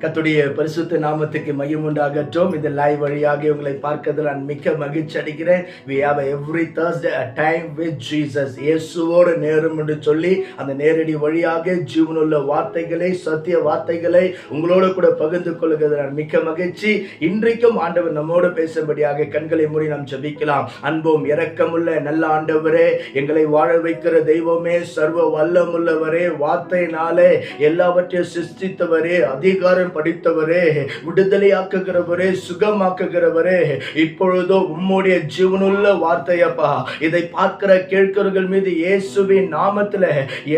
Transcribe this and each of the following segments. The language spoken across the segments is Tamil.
கர்த்தருடைய பரிசுத்த நாமத்துக்கு மகிமை உண்டாகட்டும். இந்த லைவ் வழியாக உங்களை பார்க்கிறதுல நான் மிக்க மகிழ்ச்சி அடைகிறேன். We have every Thursday a time with Jesus. இயேசுவோட நேரம் என்று சொல்லி அந்த நேரடி வழியாக ஜீவனுள்ள வார்த்தைகளை, சத்திய வார்த்தைகளை உங்களோட கூட பகிர்ந்து கொள்கிறது நான் மிக்க மகிழ்ச்சி. இன்றைக்கும் ஆண்டவர் நம்மோடு பேசும்படியாக கண்களை மூடி நாம் ஜெபிக்கலாம். அன்பும் இரக்கமுள்ள நல்ல ஆண்டவரே, எங்களை வாழ வைக்கிற தெய்வமே, சர்வ வல்லமுள்ளவரே, வார்த்தையினாலே எல்லாவற்றையும் சிருஷ்டித்தவரே, அதிகாரம் படித்தவரே, விடுதலையாக்குகிறவரே, சுகமாக்குகிறவரே, இப்பொழுதோ உம்முடைய ஜீவனுள்ள வார்த்தையப்பா இதை பார்க்கிற கேட்கிறவர்கள் மீது இயேசுவின் நாமத்தில்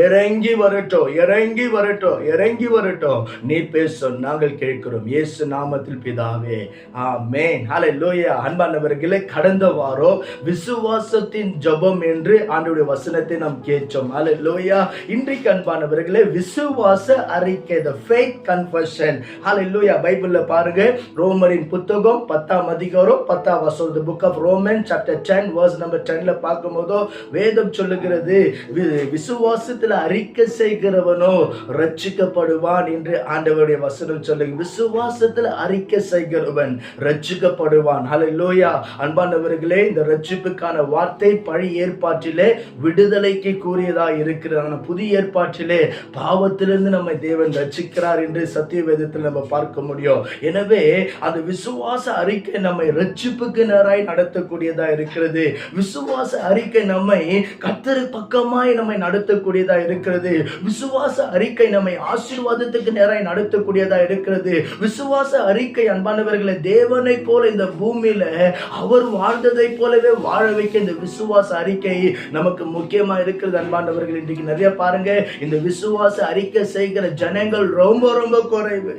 இறங்கி வரட்டும், இறங்கி வரட்டும், இறங்கி வரட்டும். நீ பேசும், நாங்கள் கேட்கிறோம் இயேசு நாமத்தில் பிதாவே, ஆமென். ஹல்லேலூயா. அன்பானவர்களே, கடந்த வாரம் விசுவாசத்தின் ஜெபம் என்று ஆண்டவருடைய வசனத்தை நாம் கேட்டோம். ஹல்லேலூயா. இன்றைக்கு அன்பானவர்களே, விசுவாச அறிக்கை, the faith confession. ஹல்லேலூயா. பைபிள்ல பாருங்க, ரோமரின் புத்தகம் 10ஆம் அதிகாரம் 10ஆம் வசனம், the book of Romans chapter 10 verse number 10ல பார்க்கும்போது வேதம் சொல்லுகிறது, விசுவாசத்தில் அறிக்கை செய்கிறவனோ ரட்சிக்கப்படுவான் என்று ஆண்டவருடைய வசனம் சொல்லுங்க. விசுவாசத்தில் அறிக்கை செய்கிறவன் ரட்சிக்கப்படுவான். ஹல்லேலூயா. அன்பானவர்களே, இந்த ரட்சிப்புக்கான வார்த்தை பழைய ஏற்பாட்டிலே விடுதலைக்கு கூறியதா இருக்கிறது. புதிய ஏற்பாட்டிலே பாவத்திலிருந்து நம்மை தேவன் ரட்சிக்கிறார் என்று சத்திய வேதத்தில் நம்ம பார்க்க முடியும். எனவே அந்த விசுவாச அறிக்கை நம்மை ரட்சிப்புக்கு நேராய் நடத்தக்கூடியதா இருக்கிறது. விசுவாச அறிக்கை நம்மை கர்த்தர் பக்கமாய் நம்மை நடத்தக்கூடியதா இருக்கிறது. விசுவாச அறிக்கை நம்மை ஆசீர்வாதத்துக்கு நேராய் நடத்தக்கூடியதா இருக்கிறது. விசுவாச அறிக்கை அன்பானவர்களை, தேவனை போல இந்த பூமியில அவர் வாழ்ந்ததை போலவே வாழ வைக்க இந்த விசுவாச அறிக்கை நமக்கு முக்கியமா இருக்கிறது. அன்பானவர்கள், இன்றைக்கு நிறைய பாருங்க, இந்த விசுவாச அறிக்கை செய்கிற ஜனங்கள் ரொம்ப ரொம்ப குறைவு.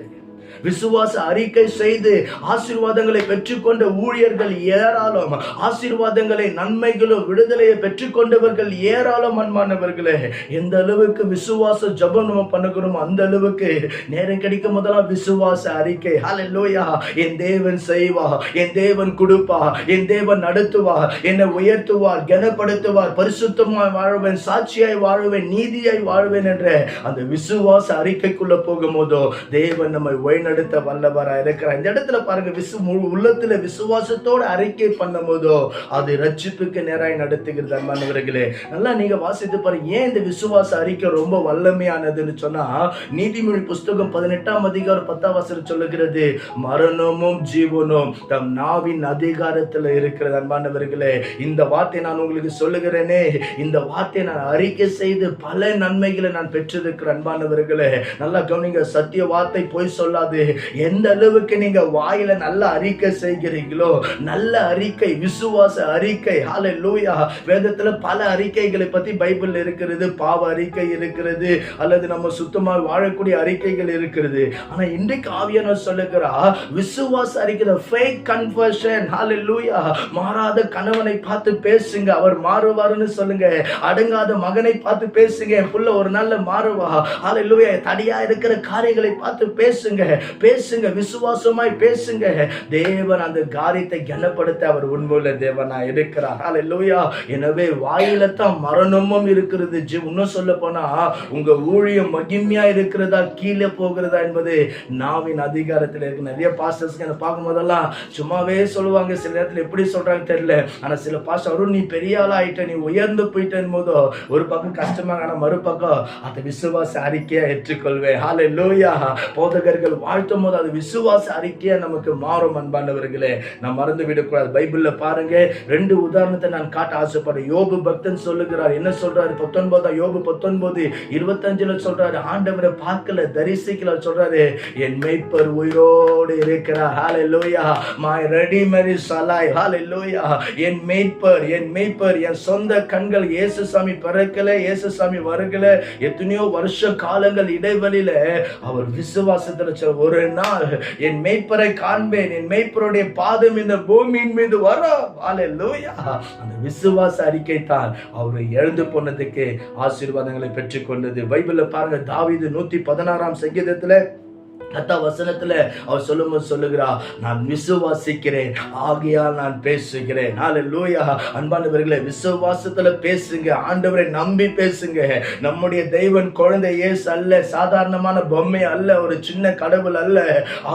விசுவாச அறிக்கை செய்து ஆசீர்வாதங்களை பெற்றுக்கொண்ட ஊழியர்கள் ஏராளம், ஆசீர்வாதங்களை, நன்மைகளும், விடுதலையை பெற்றுக்கொண்டவர்கள் ஏராளம். அன்பானவர்களே, எந்த அளவுக்கு விசுவாச ஜெபம் நம்ம பண்ணுகிறோம், அந்த அளவுக்கு நேரம் கிடைக்கும் போதெல்லாம் விசுவாச அறிக்கை. ஹல்லேலூயா. என் தேவன் செய்வார், என் தேவன் கொடுப்பார், என் தேவன் நடத்துவார், என்னை உயர்த்துவார், கனப்படுத்துவார், பரிசுத்தமாய் வாழ்வேன், சாட்சியாய் வாழ்வேன், நீதியாய் வாழ்வேன் என்ற அந்த விசுவாச அறிக்கைக்குள்ள போகும்போதோ தேவன் நம்மை நடத்த வல்லவராக இருக்கிறார். இந்த இடத்துல பாருங்க, உள்ளத்துல விசுவாசத்தோடு அறிக்கை பண்ணும் போதோ அது ரட்சிப்புக்கு நேராய் நடத்துகிறது. அன்பானவர்களே, நல்லா நீங்க வாசித்து பாருங்க, ஏன் இந்த விசுவாச அறிக்கை ரொம்ப வல்லமையானதுன்னு சொன்னா, நீதிமொழி புஸ்தகம் 18ஆம் அதிகாரம் 10ஆம் வசனம் சொல்லுகிறது, மரணமும் ஜீவனும் தம் நாவின் அதிகாரத்தில் இருக்கிறது. அன்பானவர்களே, இந்த வார்த்தை நான் உங்களுக்கு சொல்லுகிறேனே, இந்த வார்த்தை நான் அறிக்கை செய்து பல நன்மைகளை நான் பெற்றிருக்கிறேன். அன்பானவர்களே, நல்லா கவனிங்க, சத்திய வார்த்தை போய் சொல்லாது. எந்த அளவுக்கு நீங்க வாயில நல்ல அறிக்கை செய்கிறீங்களோ, நல்ல அறிக்கை, விசுவாச அறிக்கை. ஹல்லேலூயா. வேதத்துல பல அறிக்கைகளை பத்தி பைபிள் இருக்கிறது. பாவ அறிக்கை இருக்கிறது, அல்லது நம்ம சுத்தமாக வாழக்கூடிய அறிக்கைகள் இருக்கிறது. ஆனா இன்றைக்கு ஆவியானவர் சொல்லுகிறார், விசுவாச அறிக்கை, faith confession. ஹல்லேலூயா. மாறாத கணவனை பார்த்து பேசுங்க, அவர் மாறுவார்னு சொல்லுங்க. அடங்காத மகனை பார்த்து பேசுங்க, என் புள்ள ஒரு நாள்ல மாறுவா. ஹல்லேலூயா. தடியா இருக்கிற காரியங்களை பார்த்து பேசுங்க, பேசுங்க, விசுவாசமாய் பேசுங்க. தேவன் அந்த காரியத்தை கனப்படுத்த அவர் உண்மையுள்ள தேவனா இருக்கிறார். ஹல்லேலூயா. எனவே வாயில தான் மரணமும் இருக்கிறது. இன்னும் சொல்ல போனா உங்க ஊழியம் மகிமையா இருக்கிறதா கீழே போகிறதா என்பது நாவின் அதிகாரத்தில் இருக்கு. நிறைய பாஸ்டர்ஸ் பார்க்கும் போதெல்லாம் சும்மாவே சொல்லுவாங்க, சில நேரத்தில் எப்படி சொல்றாங்க தெரியல. ஆனா சில பாஸ்டர், அருண் நீ பெரிய ஆளா ஆயிட்ட, நீ உயர்ந்து போயிட்டேன் போதோ ஒரு பக்கம் கஷ்டமாக, ஆனா மறுபக்கம் அந்த விசுவாச அறிக்கையா ஏற்றுக்கொள்வேன். ஹல்லேலூயா. போதகர்கள் வாழ்த்தும் போது அது விசுவாச அறிக்கையா நமக்கு மாறும். அன்பானவர்களே, நாம் மறந்து விடக்கூடாது. பைபிள்ல பாருங்க, 2 உதாரணத்தை நான் காட்ட ஆசைப்படுறேன். யோபு பக்தன் சொல்லுகிறார், என்ன சொல்றாரு? 19 யோபு 19:25 சொல்றாரு, ஆண்டவரை பார்க்கல, தரிசிக்கல, சொல்றாரு, என் மேய்ப்பர் உயிரோடு இருக்கிறார். ஹல்லேலூயா. my redeemer is alive. ஹல்லேலூயா. என் மேய்ப்பர், என் மேய்ப்பர், என் சொந்த கண்கள் இயேசு சாமி பிறக்கல, இயேசு சாமி வருகல, எத்தனையோ வருஷ காலங்கள் இடைவெளியில அவர் விசுவாசத்துல ஒரு நாள் என் மேய்ப்பரை காண்பேன், என் மேய்ப்பருடைய பாதம் இந்த பூமியின் மீது வரும். ஹல்லேலூயா. அந்த விசுவாச அறிக்கை தான் அவரை எழுந்து போனதுக்கு ஆசீர்வாதங்களை பெற்றுக்கொண்டது. பைபிள்ல பாருங்க, தாவீது 116ஆம் சங்கீதத்துல வசனத்துல அவர் சொல்லும்போது சொல்லுகிறா, நான் விசுவாசிக்கிறேன் ஆகையால் நான் பேசுகிறேன். ஹல்லேலூயா. அன்பானவர்களே, விசுவாசத்துல பேசுங்க, ஆண்டவரை நம்பி பேசுங்க. நம்முடைய தெய்வன் குழந்தை இயேசு அல்ல, சாதாரணமான பொம்மை அல்ல, ஒரு சின்ன கடவுள் அல்ல.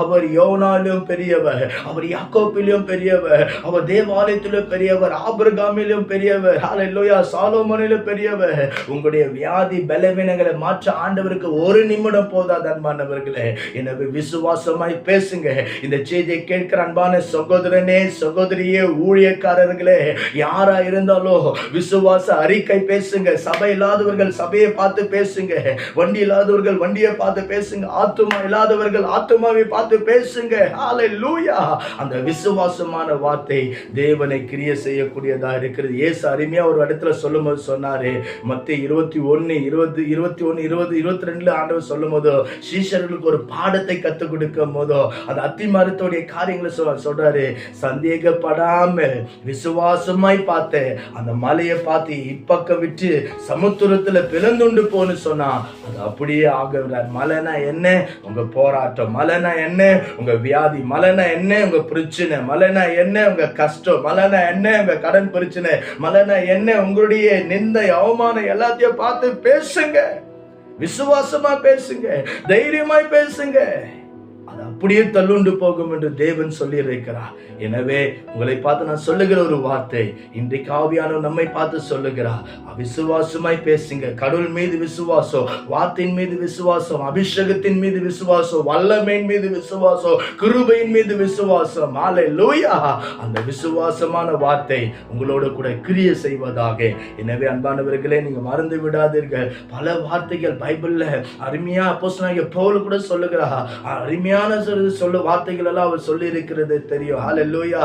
அவர் யோனாலும் பெரியவர், அவர் யாக்கோபிலும் பெரியவர், அவர் தேவாலயத்திலும் பெரியவர், ஆபிரகாமிலும் பெரியவர், ஹல்லேலூயா, சாலோமோனிலும் பெரியவர். உங்களுடைய வியாதி பலவீனங்களை மாற்ற ஆண்டவருக்கு ஒரு நிமிடம் போதாது. அன்பானவர்களே, எனவே விசுவாசமாய் பேசுங்க. இந்த செய்தியை கேட்கிற அன்பான சகோதரனே, சகோதரியே, ஊழியக்காரர்களே, யாரா இருந்தாலும் விசுவாச அறிக்கை பேசுங்க. சபை இல்லாதவர்கள் சபையை பார்த்து பேசுங்க, வண்டி இல்லாதவர்கள் வண்டியை பார்த்து பேசுங்க, ஆத்துமா இல்லாதவர்கள் ஆத்துமாவை பார்த்து பேசுங்க. ஹல்லேலூயா. அந்த விசுவாசமான வார்த்தை தேவனை கிரியை செய்யக்கூடியதா இருக்கிறது. இயேசு அருமையா ஒரு இடத்துல சொல்லும்போது சொன்னாரு, மத்தேயு 21:20-22 ஆண்டவர் சொல்லும்போது சீஷர்களுக்கு ஒரு பாடத்தை கத்துக் கொடுக்கும் போதோ அந்த அத்திமரத்தோடைய காரியங்களை சொல்றாரு, சந்தேகப்படாமல் விசுவாசமாய் பார்த்து அந்த மலையை பார்த்து இப்பக்கம் விட்டு சமுத்திரத்துல பிளந்துண்டு போன்னு சொன்னா அது அப்படியே ஆகிறார். மலைனா என்ன? உங்க போராட்டம். மலைனா என்ன? உங்க வியாதி. மலைனா என்ன? உங்க பிரச்சனை. மலைனா என்ன? உங்க கஷ்டம். மலைனா என்ன? உங்க கடன் பிரச்சனை. மலைனா என்ன? உங்களுடைய நிந்தை, அவமானம் எல்லாத்தையும் பார்த்து பேசுங்க. விசுவாசமா பேசுங்க, தைரியமாய் பேசுங்க. அது அப்படியே தள்ளுண்டு போகும் என்று தேவன் சொல்லி இருக்கிறார். எனவே உங்களை பார்த்து நான் சொல்லுகிற ஒரு வார்த்தை, இன்றைக்கு ஆவியானவர் நம்மை பார்த்து சொல்லுகிறார், விசுவாசமாய் பேசுங்க. கடவுள் மீது விசுவாசம், வார்த்தையின் மீது விசுவாசம், அபிஷேகத்தின் மீது விசுவாசம், வல்லமையின் மீது விசுவாசம், கிருபையின் மீது விசுவாசம். ஹல்லேலூயா. அந்த விசுவாசமான வார்த்தை உங்களோட கூட கிரியை செய்வதாக. எனவே அன்பானவர்களே, நீங்க மறந்து விடாதீர்கள். பல வார்த்தைகள் பைபிள்ல அருமையா அப்போஸ்தலனாகிய பவுல் கூட சொல்லுகிறார். அருமையான வார்த்தைகள் எல்லாம் அவர் சொல்லி இருக்கிறது தெரியும். ஹல்லேலூயா.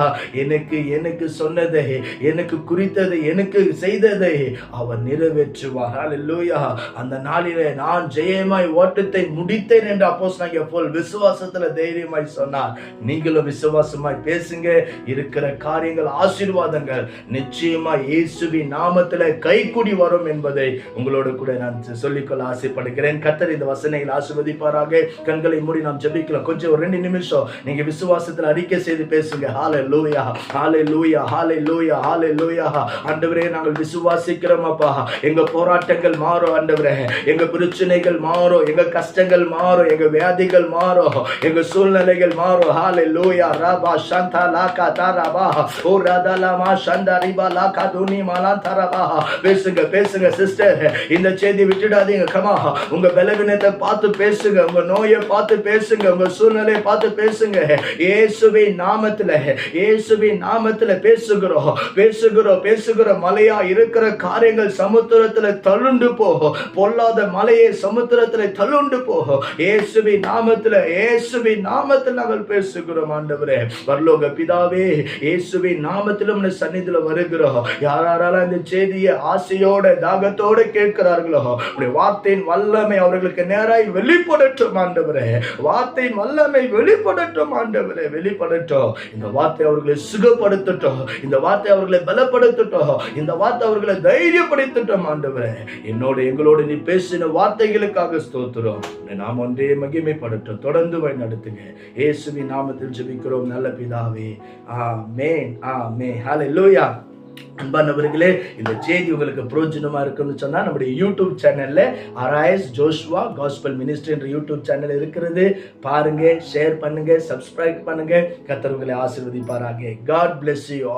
எனக்கு சொன்னதை, எனக்கு குறித்ததை, எனக்கு செய்ததை அவர் நிறைவேற்றுவார். ஹல்லேலூயா. அந்த நாளிலே நான் ஜெயமாய் ஓட்டத்தை முடித்தேன் என்று அப்போஸ்தலனாகிய பவுல் விசுவாசத்துல தைரியமாய் சொன்னார். நீங்களும் விசுவாசமாய் பேசுங்க. இருக்கிற காரியங்கள், ஆசீர்வாதங்கள் நிச்சயமா இயேசுவின் நாமத்துல கைக்கூடி வரும் என்பதை உங்களோடு கூட நான் சொல்லிக்கொள்ள ஆசைப்படுகிறேன். கர்த்தர் இந்த வசனங்களை ஆசீர்வதிப்பாராக. கண்களை மூடி நாம் ஜெபிக்கலாம். கொஞ்சம் ஒரு 2 நிமிஷம் நீங்க விசுவாசத்துல அறிக்கை செய்து பேசுங்க. ஹல்லேலூயா, ஹல்லேலூயா, ஹல்லேலூயா, ஹல்லேலூயா. ஆண்டவரே, நாங்கள் விசுவாசிக்கிறோம் அப்பா. எங்க போராட்டங்கள் மாறும் ஆண்டவரே, எங்க பிரச்சனைகள் மாறும், எங்க கஷ்டங்கள் மாறும், எங்க வியாதிகள் மாறும், எங்க சூழ்நிலைகள் மாறும். ஹல்லேலூயா. ரபா சந்தா லாகா தரபா ஓ ரதலமா சந்தரிபா லாகா துனி மலாந்தரபா. பேசுங்க, பேசுங்க சிஸ்டர். இந்த செய்தி விட்டுடாதீங்க. கமா, உங்க பலவீனத்தை பார்த்து பேசுங்க, உங்க நோயை பார்த்து பேசுங்க, உங்க சூழ்நிலையை பார்த்து பேசுங்க. இயேசுவின் நாமத்துல, இயேசுவின் நாமத்துல பேசுகிறோம், பேசுகிறோம், பேசுகிறோம். மலையா இருக்கிற காரியங்கள் சமுத்திரத்துல தள்ளுண்டு போகும். பொல்லாத மலையை சமுத்திரத்துல தள்ளுண்டு போகும். இயேசுவின் நாமத்துல, இயேசுவின் நாமத்தில் நாங்கள் பேசுகிறோம். ஆண்டவரே, பரலோக பிதாவே, இயேசுவின் நாமத்திலும் சந்நிதியில வருகிறோம். யாரெல்லாம் இந்த செய்தியை ஆசையோட தாகத்தோட கேட்கிறார்களோ, உடைய வார்த்தையின் வல்லமை அவர்களுக்கு நேராய் வெளிப்படட்டும் ஆண்டவரே. வார்த்தையின் வல்லமை வெளிப்படட்டும் ஆண்டவரே, வெளிப்படட்டும். இந்த வார்த்தை அவர்களை சுகப்படுத்தட்டும், இந்த வார்த்தை அவர்களை பலப்படுத்தட்டும், இந்த வார்த்தை அவர்களை தைரியப்படுத்தட்டும் ஆண்டவரே. என்னோட எங்களோடு நீ பேசின வார்த்தைகளுக்காக ஸ்தோத்திரம். நாம் ஒன்றே மகிமைப்படட்டும். தொடர்ந்து வழி நடத்துங்க. இயேசுவின் நாமத்தில் ஜெபிக்கிறோம் நல்ல பிதாவே. ஆமென், ஆமென். ஹல்லேலூயா. அன்பானவர்களே, இந்த செய்தி உங்களுக்கு பிரயோஜனமா இருக்குன்னு சொன்னா நம்முடைய யூடியூப் சேனல்ல அரைஸ் ஜோஷுவா காஸ்பல் மினிஸ்ட்ரி என்ற யூடியூப் சேனல் இருக்கிறது. பாருங்க, ஷேர் பண்ணுங்க, சப்ஸ்கிரைப் பண்ணுங்க. கர்த்தர் உங்களை ஆசீர்வதிப்பாராக. God bless you all.